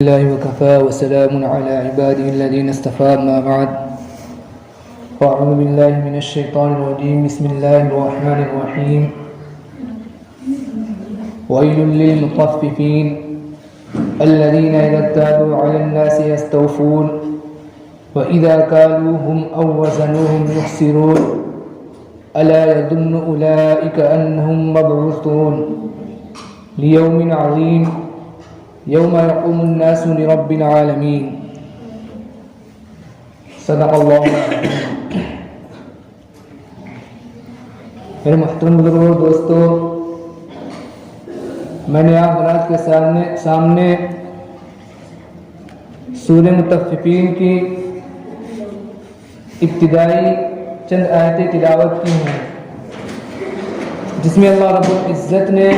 الله وكفى وسلام على عباده الذين اصطفى ما بعد أعوذ بالله من الشيطان الرجيم بسم الله الرحمن الرحيم ويل للمطففين الذين إذا اكتالوا على الناس يستوفون وإذا كالوهم أو وزنوهم يخسرون ألا يظن أولئك أنهم مبعوثون ليوم عظيم یوم یقوم الناس لرب العالمین صدق اللہ. میرے محترم بزرگوں دوستو، میں نے آپ حضرات کے سامنے سورہ مطففین کی ابتدائی چند آیتیں تلاوت کی ہیں، جس میں اللہ رب العزت نے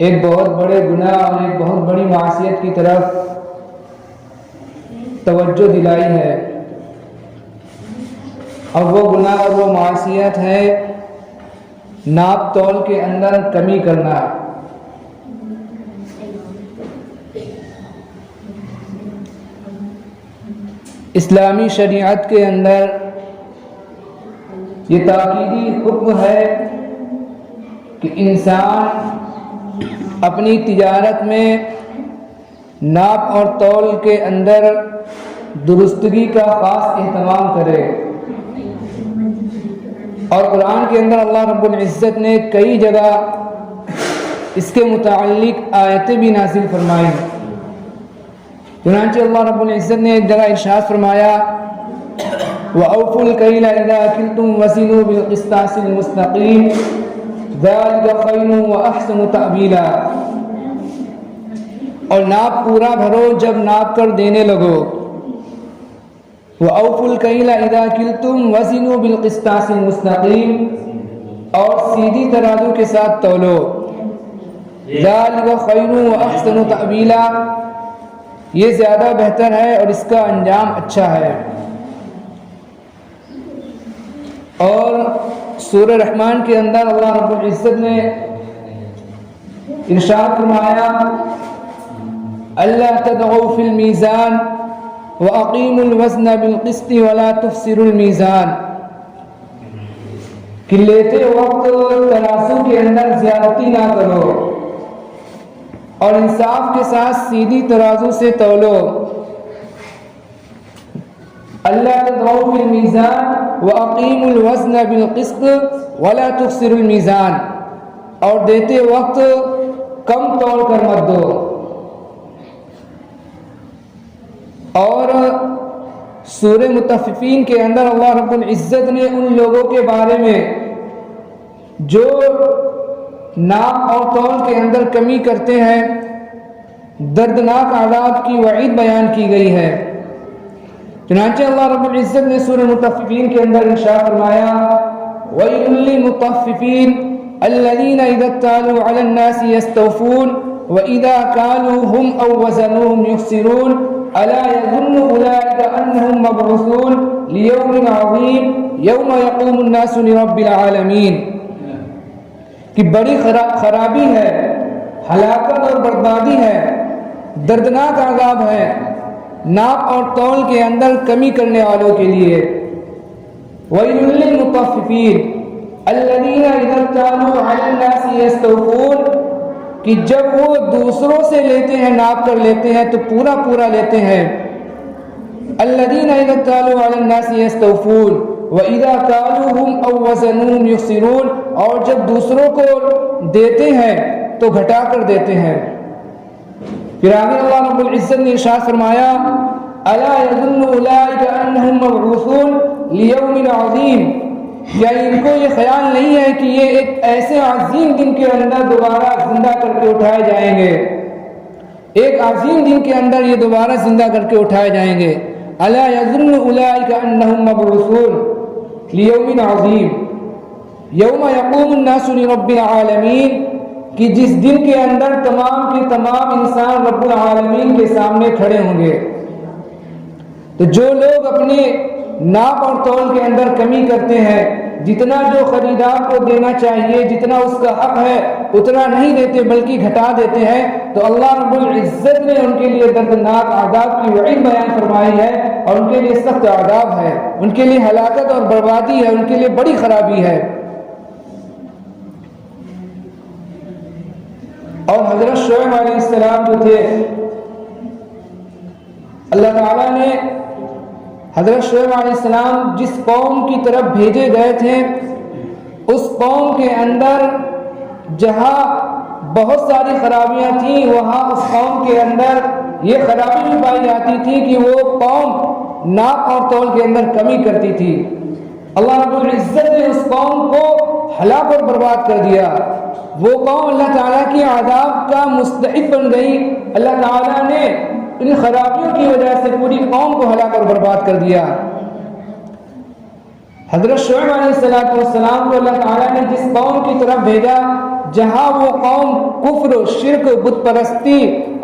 ایک بہت بڑے گناہ اور ایک بہت بڑی معصیت کی طرف توجہ دلائی ہے، اور وہ گناہ اور وہ معصیت ہے ناپ تول کے اندر کمی کرنا. اسلامی شریعت کے اندر یہ تاکیدی حکم ہے کہ انسان اپنی تجارت میں ناپ اور تول کے اندر درستگی کا خاص اہتمام کرے. اور قرآن کے اندر اللہ رب العزت نے کئی جگہ اس کے متعلق آیتیں بھی نازل فرمائیں. چنانچہ اللہ رب العزت نے ایک جگہ ارشاد فرمایا وَأَوْفُوا الْكَيْلَ إِذَا كِلْتُمْ وَزِنُوا بِالْقِسْطَاسِ الْمُسْتَقِيمِ ذَلِكَ خَيْرٌ وَأَحْسَنُ تَأْوِيلًا. اور ناپ پورا بھرو جب ناپ کر دینے لگو. وَأَوْفُوا الْكَيْلَ إِذَا كِلْتُمْ وَزِنُوا بِالْقِسْطَاسِ الْمُسْتَقِيمِ. اور سیدھی ترازو کے ساتھ تولو. ذَلِكَ خَيْرٌ وَأَحْسَنُ تَأْوِيلًا. یہ زیادہ بہتر ہے اور اس کا انجام اچھا ہے. اور سورہ رحمان کے اندر اللہ رب العزت نے ارشاد فرمایا اللہ تطغوا فی المیزان واقیموا الوزن بالقسط ولا تخسروا المیزان، کہ لیتے وقت ترازو کے اندر زیادتی نہ کرو اور انصاف کے ساتھ سیدھی ترازو سے تولو. اللہ تطغوا فی المیزان وَأَقِيمُوا الْوَزْنَ بِالْقِسْطِ وَلَا تُخْسِرُوا الْمِيزَانَ. اور دیتے وقت کم تول کر مت دو. اور سورہ مطففین کے اندر اللہ رب العزت نے ان لوگوں کے بارے میں جو ناپ اور تول کے اندر کمی کرتے ہیں دردناک عذاب کی وعید بیان کی گئی ہے. چنانچہ اللہ رب العزت نے سورہ مطففین کے اندر ارشاد فرمایا وَيْلٌ لِّلْمُطَفِّفِينَ الَّذِينَ إِذَا اكْتَالُوا عَلَى النَّاسِ يَسْتَوْفُونَ وَإِذَا كَالُوهُمْ أَوْ وَزَنُوهُمْ يُخْسِرُونَ أَلَا يَظُنُّ أُولَٰئِكَ أَنَّهُمْ مَبْعُوثُونَ لِيَوْمٍ عَظِيمٍ يَوْمَ يَقُومُ النَّاسُ لِرَبِّ الْعَالَمِينَ. کہ بڑی خرابی ہے، ہلاکت اور بربادی ہے، دردناک عذاب ہے ناپ اور تول کے اندر کمی کرنے والوں کے لیے. وَيْلٌ لِّلْمُطَفِّفِينَ الَّذِينَ إِذَا اكْتَالُوا عَلَى النَّاسِ يَسْتَوْفُونَ. کہ جب وہ دوسروں سے لیتے ہیں ناپ کر لیتے ہیں تو پورا پورا لیتے ہیں. الَّذِينَ إِذَا اكْتَالُوا عَلَى النَّاسِ يَسْتَوْفُونَ وَإِذَا كَالُوهُمْ أَوْ وَزَنُوهُمْ يُخْسِرُونَ. اور جب دوسروں کو دیتے ہیں تو گھٹا کر دیتے ہیں. پھر آگے اللہ رب العزت نے ارشاد فرمایا الا یظن اولئک انہم مبعوثون لیوم عظیم. کیا ان کو یہ خیال نہیں ہے کہ یہ ایک ایسے عظیم دن کے اندر دوبارہ زندہ کر کے اٹھائے جائیں گے. ایک عظیم دن کے اندر یہ دوبارہ زندہ کر کے اٹھائے جائیں گے. الا یظن اولئک انہم مبعوثون لیوم عظیم یوم یقوم الناس لرب العالمین. کہ جس دن کے اندر تمام کے تمام انسان رب العالمین کے سامنے کھڑے ہوں گے. تو جو لوگ اپنے ناپ اور تول کے اندر کمی کرتے ہیں جتنا جو خریدار کو دینا چاہیے، جتنا اس کا حق ہے اتنا نہیں دیتے بلکہ گھٹا دیتے ہیں، تو اللہ رب العزت نے ان کے لیے دردناک عذاب کی وعید بیان فرمائی ہے، اور ان کے لیے سخت عذاب ہے، ان کے لیے ہلاکت اور بربادی ہے، ان کے لیے بڑی خرابی ہے۔ اور حضرت شعیب علیہ السلام جو تھے، اللہ تعالیٰ نے حضرت شعیب علیہ السلام جس قوم کی طرف بھیجے گئے تھے، اس قوم کے اندر جہاں بہت ساری خرابیاں تھیں، وہاں اس قوم کے اندر یہ خرابی بھی پائی جاتی تھی کہ وہ قوم ناپ اور تول کے اندر کمی کرتی تھی۔ اللہ رب العزت نے اس قوم کو ہلاک اور برباد کر دیا۔ وہ قوم اللہ تعالیٰ کی عذاب کا مستحق بن گئی۔ اللہ تعالیٰ نے ان خرابیوں کی وجہ سے پوری قوم کو ہلاک اور برباد کر دیا۔ حضرت شعیب علیہ السلام کو اللہ تعالیٰ نے جس قوم کی طرف بھیجا، جہاں وہ قوم کفر، شرک، بت پرستی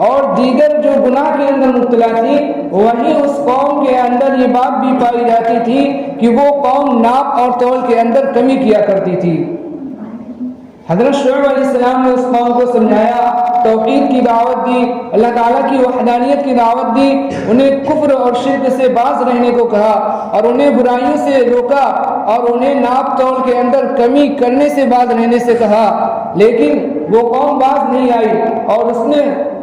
اور دیگر جو گناہ کے اندر مبتلا تھی، وہیں اس قوم کے اندر یہ بات بھی پائی جاتی تھی کہ وہ قوم ناپ اور تول کے اندر کمی کیا کرتی تھی۔ حضرت شعیب علیہ السلام نے اس قوم کو سمجھایا، توحید کی دعوت دی، اللہ تعالیٰ کی وحدانیت کی دعوت دی، انہیں کفر اور شرک سے باز رہنے کو کہا، اور انہیں برائیوں سے روکا، اور انہیں ناپ تول کے اندر کمی کرنے سے باز رہنے سے کہا، لیکن وہ قوم باز نہیں آئی، اور اس نے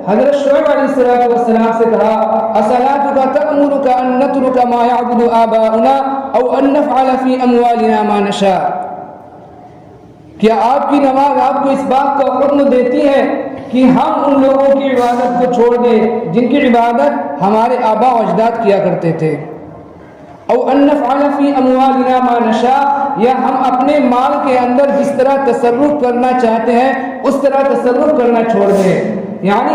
حضرت شعیب علیہ السلام سے کہا، اصلاتک تأمرک ان نترک ما یعبد آباؤنا او ان نفعل فی اموالنا ما نشاء؟ کیا آپ کی نماز آپ کو اس بات کا حکم دیتی ہے کہ ہم ان لوگوں کی عبادت کو چھوڑ دیں جن کی عبادت ہمارے آبا و اجداد کیا کرتے تھے؟ او ان نفعل فی اموالنا ما نشاء، یا ہم اپنے مال کے اندر جس طرح تصرف کرنا چاہتے ہیں اس طرح تصرف کرنا چھوڑ دیں، یعنی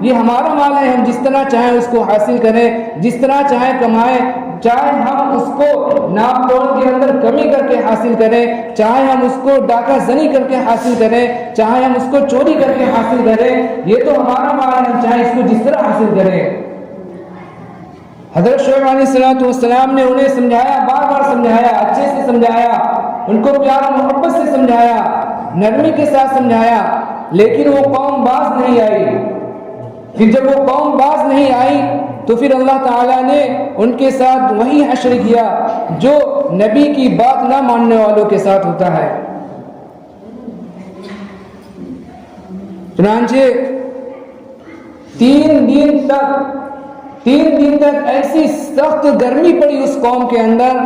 یہ ہمارا مال ہے، ہم جس طرح چاہیں اس کو حاصل کریں، جس طرح چاہیں کمائیں، چاہے ہم اس کو ناپ تول کے اندر کمی کر کے حاصل کریں، چاہے ہم اس کو ڈاکہ زنی کر کے حاصل کریں، چاہے ہم اس کو چوری کر کے حاصل کریں، یہ تو ہمارا مال ہے، ہم چاہے اس کو جس طرح حاصل کریں۔ حضرت شعیب علیہ السلام نے انہیں سمجھایا، بار بار سمجھایا، اچھے سے سمجھایا، ان کو پیار و محبت سے سمجھایا، نرمی کے ساتھ سمجھایا، لیکن وہ قوم باز نہیں آئی۔ پھر جب وہ قوم باز نہیں آئی تو پھر اللہ تعالیٰ نے ان کے ساتھ وہی حشر کیا جو نبی کی بات نہ ماننے والوں کے ساتھ ہوتا ہے۔ چنانچہ تین دن تک ایسی سخت گرمی پڑی اس قوم کے اندر،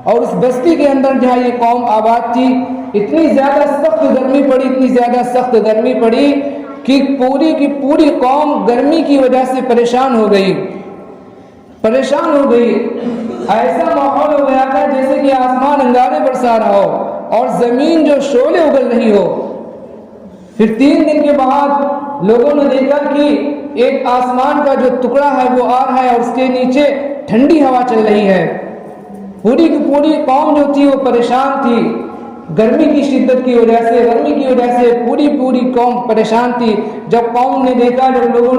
اور اس بستی کے اندر جہاں یہ قوم آباد تھی، اتنی زیادہ سخت گرمی پڑی کہ پوری کی پوری قوم گرمی کی وجہ سے پریشان ہو گئی۔ ایسا ماحول ہو گیا تھا جیسے کہ آسمان انگارے برسا رہا ہو اور زمین جو شعلے اگل رہی ہو۔ پھر 3 دن کے بعد لوگوں نے دیکھا کہ ایک آسمان کا جو ٹکڑا ہے وہ آ رہا ہے، اور اس کے نیچے ٹھنڈی ہوا چل رہی ہے۔ پوری کی پوری قوم جو تھی وہ پریشان تھی، گرمی کی شدت کی وجہ سے پوری قوم پریشان تھی۔ جب لوگوں نے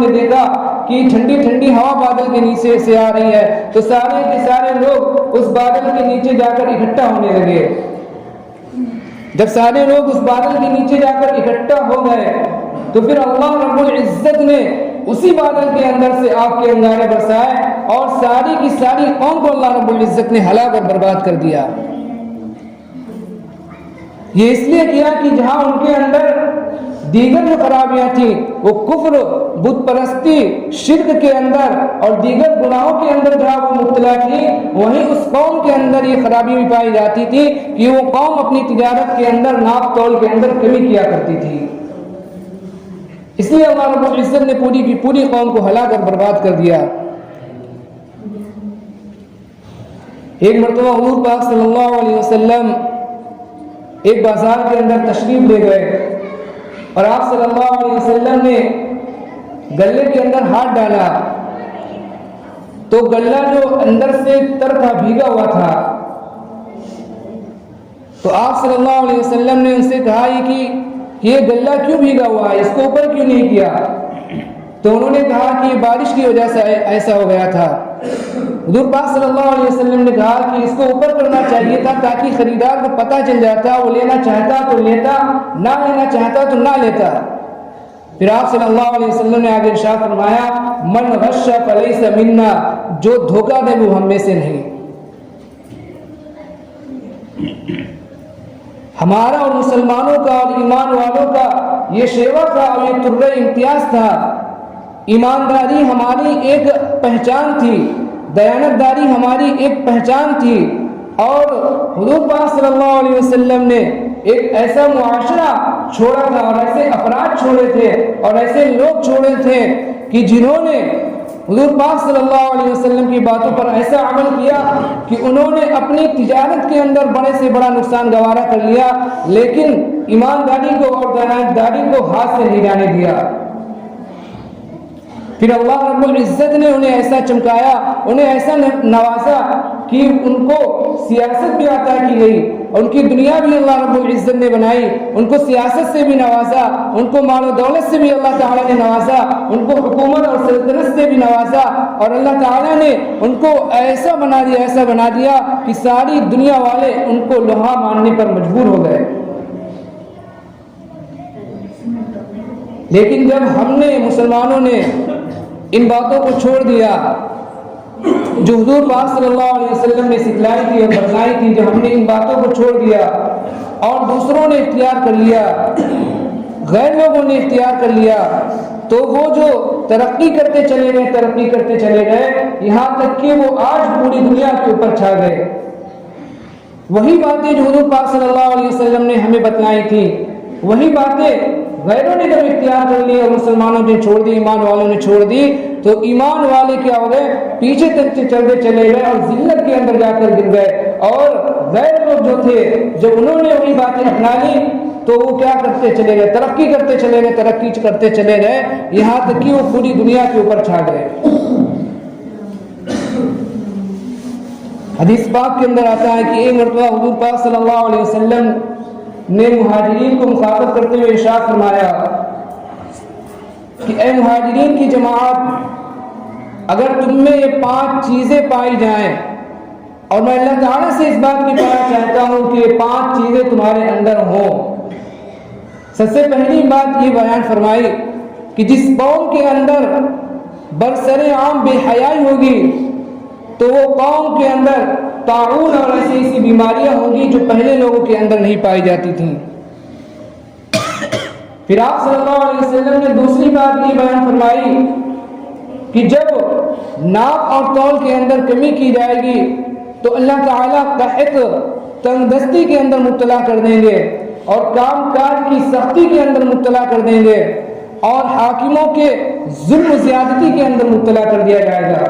دیکھا کہ ٹھنڈی ہوا بادل کے نیچے سے آ رہی ہے، تو سارے کے سارے لوگ اس بادل کے نیچے جا کر اکٹھا ہونے لگے۔ جب سارے لوگ اس بادل کے نیچے جا کر اکٹھا ہو گئے تو پھر اللہ رب العزت نے اسی بادل کے اندر سے آگ کے انگارے برسائے، اور ساری کی ساری قوم کو اللہ رب العزت نے ہلاک اور برباد کر دیا۔ یہ اس لیے کیا کہ جہاں ان کے اندر دیگر جو خرابیاں تھیں، وہ کفر، بت پرستی، شرک کے اندر اور دیگر گناہوں کے اندر جہاں وہ مبتلا تھی، وہیں اس قوم کے اندر یہ خرابی بھی پائی جاتی تھی کہ وہ قوم اپنی تجارت کے اندر، ناپ تول کے اندر کمی کیا کرتی تھی۔ اس لیے اللہ رب العزت نے پوری کی پوری قوم کو ہلاک اور برباد کر دیا۔ ایک مرتبہ حضور پاک صلی اللہ علیہ وسلم ایک بازار کے اندر تشریف لے گئے، اور آپ صلی اللہ علیہ وسلم نے گلے کے اندر ہاتھ ڈالا تو گلہ جو اندر سے تر تھا، بھیگا ہوا تھا، تو آپ صلی اللہ علیہ وسلم نے ان سے کہا کہ یہ گلہ کیوں بھیگا ہوا ہے، اس کو اوپر کیوں نہیں کیا؟ تو انہوں نے کہا کہ یہ بارش کی وجہ سے ایسا ہو گیا تھا۔ حضور پاک صلی اللہ علیہ وسلم نے کہا کہ اس کو اوپر کرنا چاہیے تھا تاکہ خریدار کو پتہ چل جاتا، وہ لینا چاہتا تو لیتا، نہ لینا چاہتا تو نہ لیتا۔ پھر آپ صلی اللہ علیہ وسلم نے آگے ارشاد فرمایا من غش فلیس منا، جو دھوکہ دے وہ ہم میں سے نہیں۔ ہمارا اور مسلمانوں کا اور ایمان والوں کا یہ شیوا تھا اور یہ طرح امتیاز تھا۔ ایمانداری ہماری ایک پہچان تھی، دیانتداری ہماری ایک پہچان تھی، اور حضور پاک صلی اللہ علیہ وسلم نے ایک ایسا معاشرہ چھوڑا تھا اور ایسے افراد چھوڑے تھے اور ایسے لوگ چھوڑے تھے کہ جنہوں نے حضور پاک صلی اللہ علیہ وسلم کی باتوں پر ایسا عمل کیا کہ انہوں نے اپنی تجارت کے اندر بڑے سے بڑا نقصان گوارا کر لیا، لیکن ایمانداری کو اور دیانتداری کو ہاتھ سے نہیں جانے دیا۔ پھر اللہ رب العزت نے انہیں ایسا چمکایا، انہیں ایسا نوازا کہ ان کو سیاست بھی عطا کی گئی، ان کی دنیا بھی اللہ رب العزت نے بنائی، ان کو سیاست سے بھی نوازا، ان کو مال و دولت سے بھی اللہ تعالیٰ نے نوازا، ان کو حکومت اور سلطنت سے بھی نوازا، اور اللہ تعالیٰ نے ان کو ایسا بنا دیا کہ ساری دنیا والے ان کو لوہا ماننے پر مجبور ہو گئے۔ لیکن جب ہم نے مسلمانوں نے ان باتوں کو چھوڑ دیا جو حضور پاک صلی اللہ علیہ وسلم نے سکھلائی تھی اور بتلائی تھی، جب ہم نے ان باتوں کو چھوڑ دیا اور دوسروں نے اختیار کر لیا، غیر لوگوں نے اختیار کر لیا، تو وہ جو ترقی کرتے چلے گئے یہاں تک کہ وہ آج پوری دنیا کے اوپر چھا گئے۔ وہی باتیں جو حضور پاک صلی اللہ علیہ وسلم نے ہمیں بتلائی تھی، وہی باتیں غیروں نے جب اختیار کر لی اور مسلمانوں نے چھوڑ دی، ایمان والوں نے چھوڑ دی، تو ایمان والے کیا ہو گئے؟ پیچھے تک چلتے چلے گئے اور ذلت کے اندر جا کر گر گئے، اور غیر لوگ جو تھے جب انہوں نے وہی باتیں اپنا لی تو وہ کیا کرتے چلے گئے؟ ترقی کرتے چلے گئے یہاں تک کہ وہ پوری دنیا کے اوپر چھا گئے۔ حدیث پاک کے اندر آتا ہے کہ ایک مرتبہ حضور پاک صلی اللہ علیہ وسلم نے مہاجرین کو مخاطب کرتے ہوئے ارشاد فرمایا کہ اے مہاجرین کی جماعت، اگر تم میں یہ 5 چیزیں پائی جائیں، اور میں اللہ تعالیٰ سے اس بات کی پانا چاہتا ہوں کہ یہ 5 چیزیں تمہارے اندر ہوں۔ سب سے پہلی بات یہ بیان فرمائی کہ جس قوم کے اندر برسر عام بے حیائی ہوگی تو وہ قوم کے اندر طاعون اور ایسی بیماریاں ہوں گی جو پہلے لوگوں کے اندر نہیں پائی جاتی تھیں۔ پھر آپ صلی اللہ علیہ وسلم نے دوسری بات یہ بیان فرمائی کہ جب ناپ اور تول کے اندر کمی کی جائے گی تو اللہ تعالیٰ قحط تنگ دستی کے اندر مبتلا کر دیں گے، اور کام کاج کی سختی کے اندر مبتلا کر دیں گے، اور حاکموں کے ظلم و زیادتی کے اندر مبتلا کر دیا جائے گا۔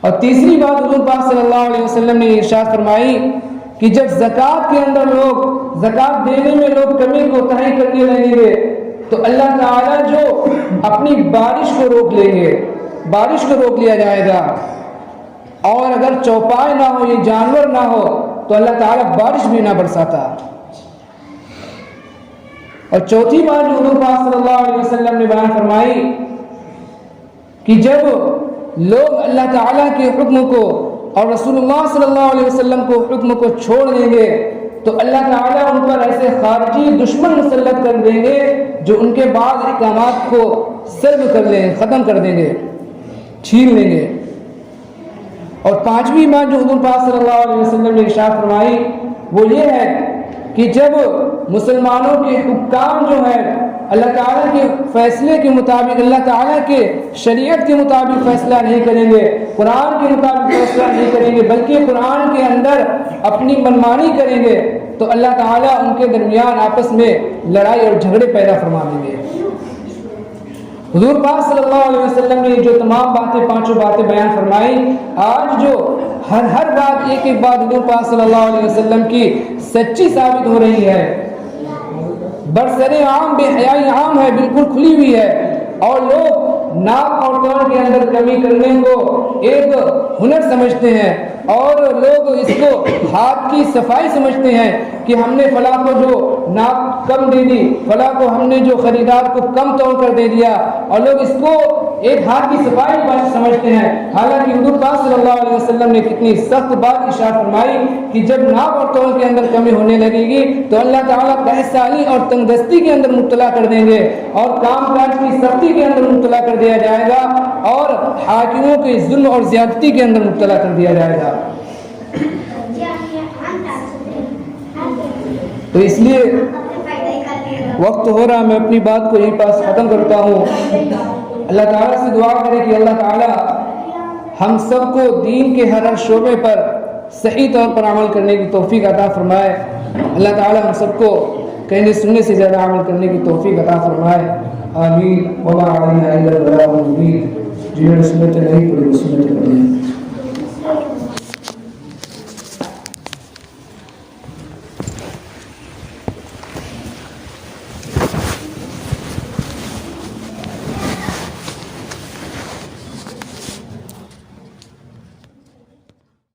اور تیسری بات حضور پاک صلی اللہ علیہ وسلم نے ارشاد فرمائی کہ جب زکوٰۃ کے اندر زکوٰۃ دینے میں لوگ کمی کوتاہی کرنے لگیں گے تو اللہ تعالیٰ جو اپنی بارش کو روک لیں گے، بارش کو روک لیا جائے گا، اور اگر چوپائے نہ ہو، یہ جانور نہ ہو، تو اللہ تعالیٰ بارش بھی نہ برساتا۔ اور چوتھی بات جو حضور پاک صلی اللہ علیہ وسلم نے بیان فرمائی کہ جب لوگ اللہ تعالیٰ کے حکم کو اور رسول اللہ صلی اللہ علیہ وسلم کو حکم کو چھوڑ دیں گے تو اللہ تعالیٰ ان پر ایسے خارجی دشمن مسلط کر دیں گے جو ان کے بعض احکامات کو سلب کر لیں، ختم کر دیں گے، چھین لیں گے۔ اور پانچویں بات جو حضور پاک صلی اللہ علیہ وسلم نے ارشاد فرمائی وہ یہ ہے کہ جب مسلمانوں کے حکام جو ہے اللہ تعالیٰ کے فیصلے کے مطابق، اللہ تعالیٰ کے شریعت کے مطابق فیصلہ نہیں کریں گے، قرآن کے مطابق فیصلہ نہیں کریں گے، بلکہ قرآن کے اندر اپنی منمانی کریں گے، تو اللہ تعالیٰ ان کے درمیان آپس میں لڑائی اور جھگڑے پیدا فرما دیں گے۔ حضور پاک صلی اللہ علیہ وسلم نے جو تمام باتیں، پانچوں باتیں بیان فرمائی، آج جو ہر بات ایک ایک بات حضور پاک صلی اللہ علیہ وسلم کی سچی ثابت ہو رہی ہے، برسر عام بے حیائی عام ہے، بالکل کھلی ہوئی ہے، اور لوگ ناپ اور تول کے اندر کمی کرنے کو ایک ہنر سمجھتے ہیں، اور لوگ اس کو ہاتھ کی صفائی سمجھتے ہیں کہ ہم نے فلاں کو جو ناپ کم دے دی، فلاں کو ہم نے جو خریدار کو کم تول کر دے دیا، اور لوگ اس کو ایک ہاتھ کی صفائی بات سمجھتے ہیں۔ حالانکہ حضور پاک صلی اللہ علیہ وسلم نے کتنی سخت بات ارشاد فرمائی کہ جب ناپ اور تول کے اندر کمی ہونے لگے گی تو اللہ تعالیٰ بہسالی اور تنگدستی کے اندر مبتلا کر دیں گے، اور کام کاج کی سختی کے اندر مبتلا کر دیا جائے گا، اور حاکموں کے ظلم اور زیادتی کے اندر مبتلا کر دیا جائے گا۔ تو اس لیے وقت ہو رہا، میں اپنی بات کو یہیں پاس ختم کرتا ہوں۔ اللہ تعالیٰ سے دعا کرے کہ اللہ تعالیٰ ہم سب کو دین کے ہر شعبے پر صحیح طور پر عمل کرنے کی توفیق عطا فرمائے۔ اللہ تعالیٰ ہم سب کو کہنے سننے سے زیادہ عمل کرنے کی توفیق عطا فرمائے۔ آمین۔ وما علینا الا البلاغ المبین۔ جنہوں نے سنت نہیں پڑھی وہ سنت پڑھی۔